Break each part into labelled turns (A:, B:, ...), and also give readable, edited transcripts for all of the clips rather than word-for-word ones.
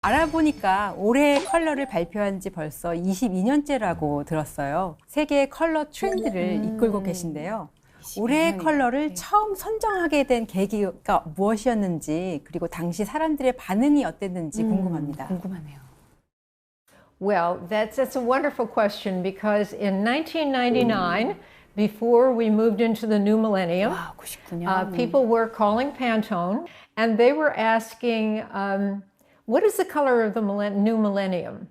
A: 알아보니까 올해의 컬러를 발표한 지 벌써 22년째라고 들었어요. 세계의 컬러 트렌드를 이끌고 계신데요. 올해의 컬러를 처음 선정하게 된 계기가 무엇이었는지, 그리고 당시 사람들의 반응이 어땠는지 궁금합니다.
B: 궁금하네요.
C: Well, that's a wonderful question because in 1999, before we moved into the new millennium,
B: 와, 99년.
C: people were calling Pantone and they were asking, what is the color of the new millennium?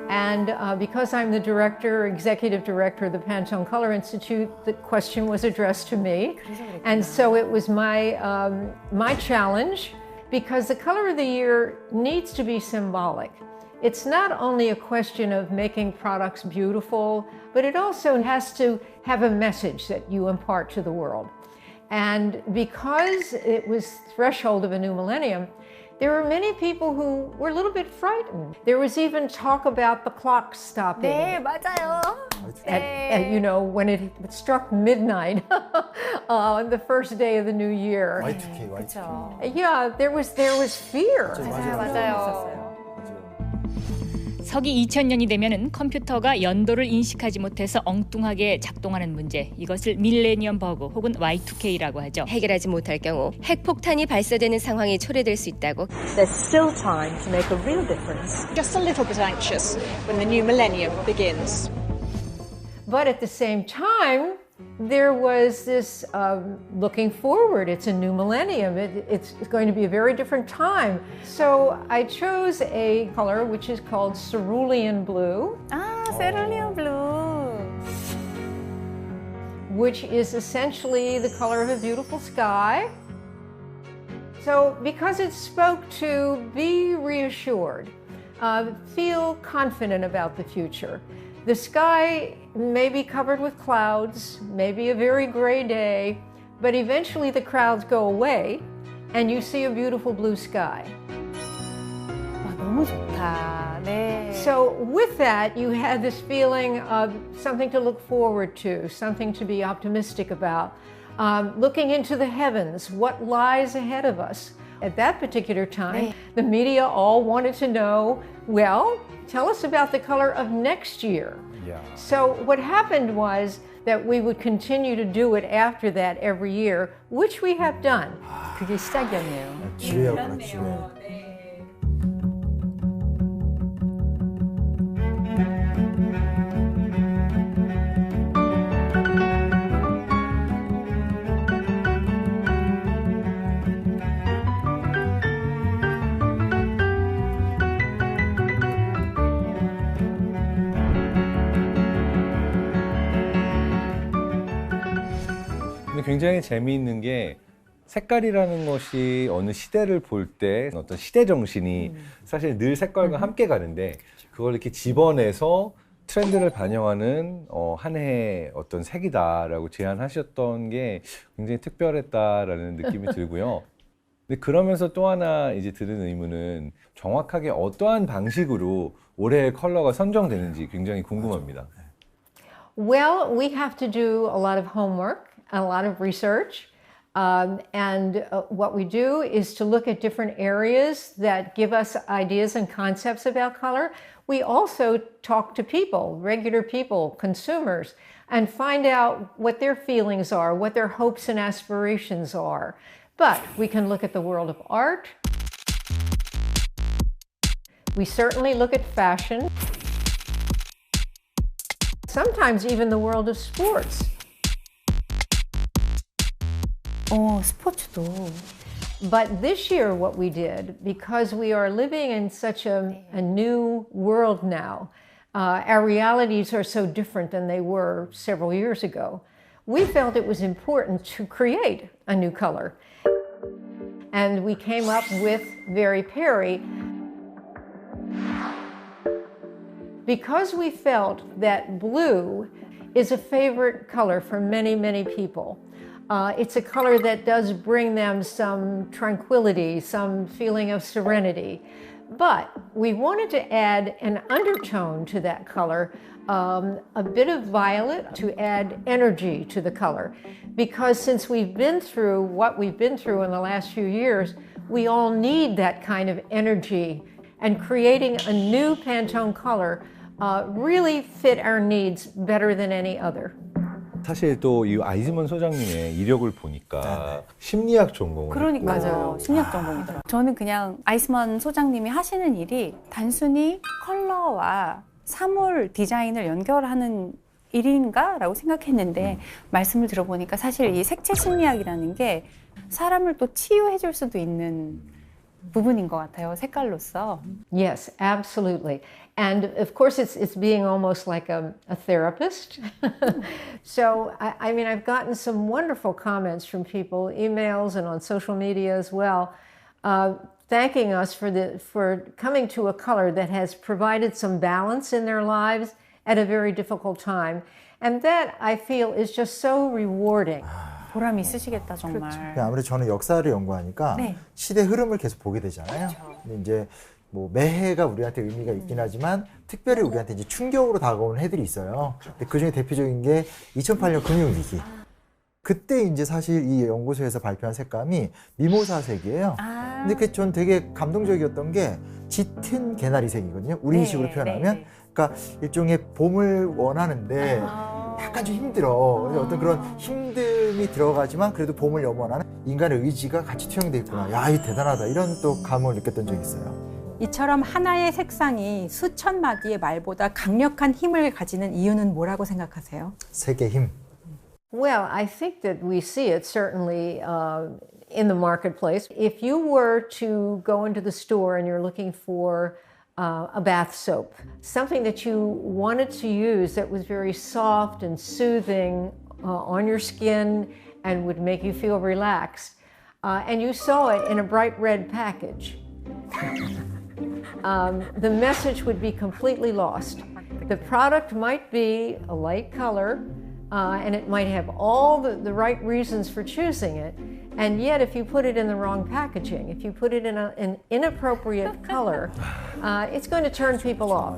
C: And because I'm the executive director of the Pantone Color Institute, the question was addressed to me. And so it was my challenge, because the color of the year needs to be symbolic. It's not only a question of making products beautiful, but it also has to have a message that you impart to the world. And because it was threshold of a new millennium, there were many people who were a little bit frightened. There was even talk about the clock stopping.
B: 네, 맞아요.
C: At, you know, when it struck midnight on the first day of the new year.
D: Y2K.
C: Yeah, there was fear.
B: 맞아요.
E: 서기 2000년이 되면은 컴퓨터가 연도를 인식하지 못해서 엉뚱하게 작동하는 문제, 이것을 밀레니엄 버그 혹은 Y2K라고 하죠.
F: 해결하지 못할 경우 핵폭탄이 발사되는 상황이 초래될 수 있다고.
G: There's still time to make a real difference.
H: Just a little bit anxious when the new millennium begins.
C: But at the same time, there was this looking forward. It's a new millennium. It's going to be a very different time. So I chose a color which is called cerulean blue.
B: 아, 세룰리언 블루.
C: Which is essentially the color of a beautiful sky. So because it spoke to be reassured, feel confident about the future. The sky may be covered with clouds, maybe a very gray day, but eventually the clouds go away and you see a beautiful blue sky.
B: 와, 너무 좋다. 네.
C: So with that, you had this feeling of something to look forward to, something to be optimistic about, looking into the heavens, what lies ahead of us. At that particular time, the media all wanted to know, well, tell us about the color of next year.
D: Yeah.
C: So what happened was that we would continue to do it after that every year, which we have done.
A: 그게 시작이었네요.
D: 기회였구나, 기회.
I: 굉장히 재미있는 게 색깔이라는 것이 어느 시대를 볼 때 어떤 시대 정신이 사실 늘 색깔과 함께 가는데 그걸 이렇게 집어내서 트렌드를 반영하는 한 해의 어떤 색이다라고 제안하셨던 게 굉장히 특별했다라는 느낌이 들고요. 근데 그러면서 또 하나 이제 드는 의문은 정확하게 어떠한 방식으로 올해의 컬러가 선정되는지 굉장히 궁금합니다.
C: Well, we have to do a lot of homework. A lot of research, and what we do is to look at different areas that give us ideas and concepts about color. We also talk to people, regular people, consumers, and find out what their feelings are, what their hopes and aspirations are. But we can look at the world of art. We certainly look at fashion. Sometimes even the world of sports.
B: 스포츠도.
C: But this year what we did, because we are living in such a new world now, our realities are so different than they were several years ago, we felt it was important to create a new color. And we came up with Very Perry because we felt that blue is a favorite color for many, many people. It's a color that does bring them some tranquility, some feeling of serenity. But we wanted to add an undertone to that color, a bit of violet to add energy to the color. Because since we've been through what we've been through in the last few years, we all need that kind of energy. And creating a new Pantone color really fit our needs better than any other.
I: 사실 또 이 아이즈먼 소장님의 이력을 보니까 심리학 전공을
B: 그러니까요.
A: 맞아요. 심리학 전공이더라고요.
B: 저는 그냥 아이즈먼 소장님이 하시는 일이 단순히 컬러와 사물 디자인을 연결하는 일인가? 라고 생각했는데 말씀을 들어보니까 사실 이 색채 심리학이라는 게 사람을 또 치유해 줄 수도 있는 부분인 것 같아요. 색깔로서.
C: Yes, absolutely. And of course, it's being almost like a therapist. So, I mean, I've gotten some wonderful comments from people, emails and on social media as well, thanking us for coming to a color that has provided some balance in their lives at a very difficult time. And that, I feel, is just so rewarding.
B: 보람이 있으시겠다, 정말.
D: 아무래도 저는 역사를 연구하니까
B: 네.
D: 시대 흐름을 계속 보게 되잖아요. 근데 이제 뭐 매해가 우리한테 의미가 있긴 하지만 특별히 우리한테 이제 충격으로 다가오는 해들이 있어요. 근데 그중에 대표적인 게 2008년 금융위기. 그때 이제 사실 이 연구소에서 발표한 색감이 미모사색이에요. 근데 그게 전 되게 감동적이었던 게 짙은 개나리색이거든요. 우리식으로 표현하면. 그러니까 일종의 봄을 원하는데 약간 좀 힘들어. 어떤 그런 힘듦이 들어가지만 그래도 봄을 염원하는 인간의 의지가 같이 투영돼 있구나. 야, 이 대단하다. 이런 또 감흥을 느꼈던 적이 있어요.
A: 이처럼 하나의 색상이 수천 마디의 말보다 강력한 힘을 가지는 이유는 뭐라고 생각하세요?
D: 색의 힘.
C: Well, I think that we see it certainly in the marketplace. If you were to go into the store and you're looking for a bath soap, something that you wanted to use that was very soft and soothing on your skin and would make you feel relaxed, and you saw it in a bright red package, the message would be completely lost. The product might be a light color, and it might have all the right reasons for choosing it, and yet if you put it in the wrong packaging, if you put it in an inappropriate color, it's going to turn people off.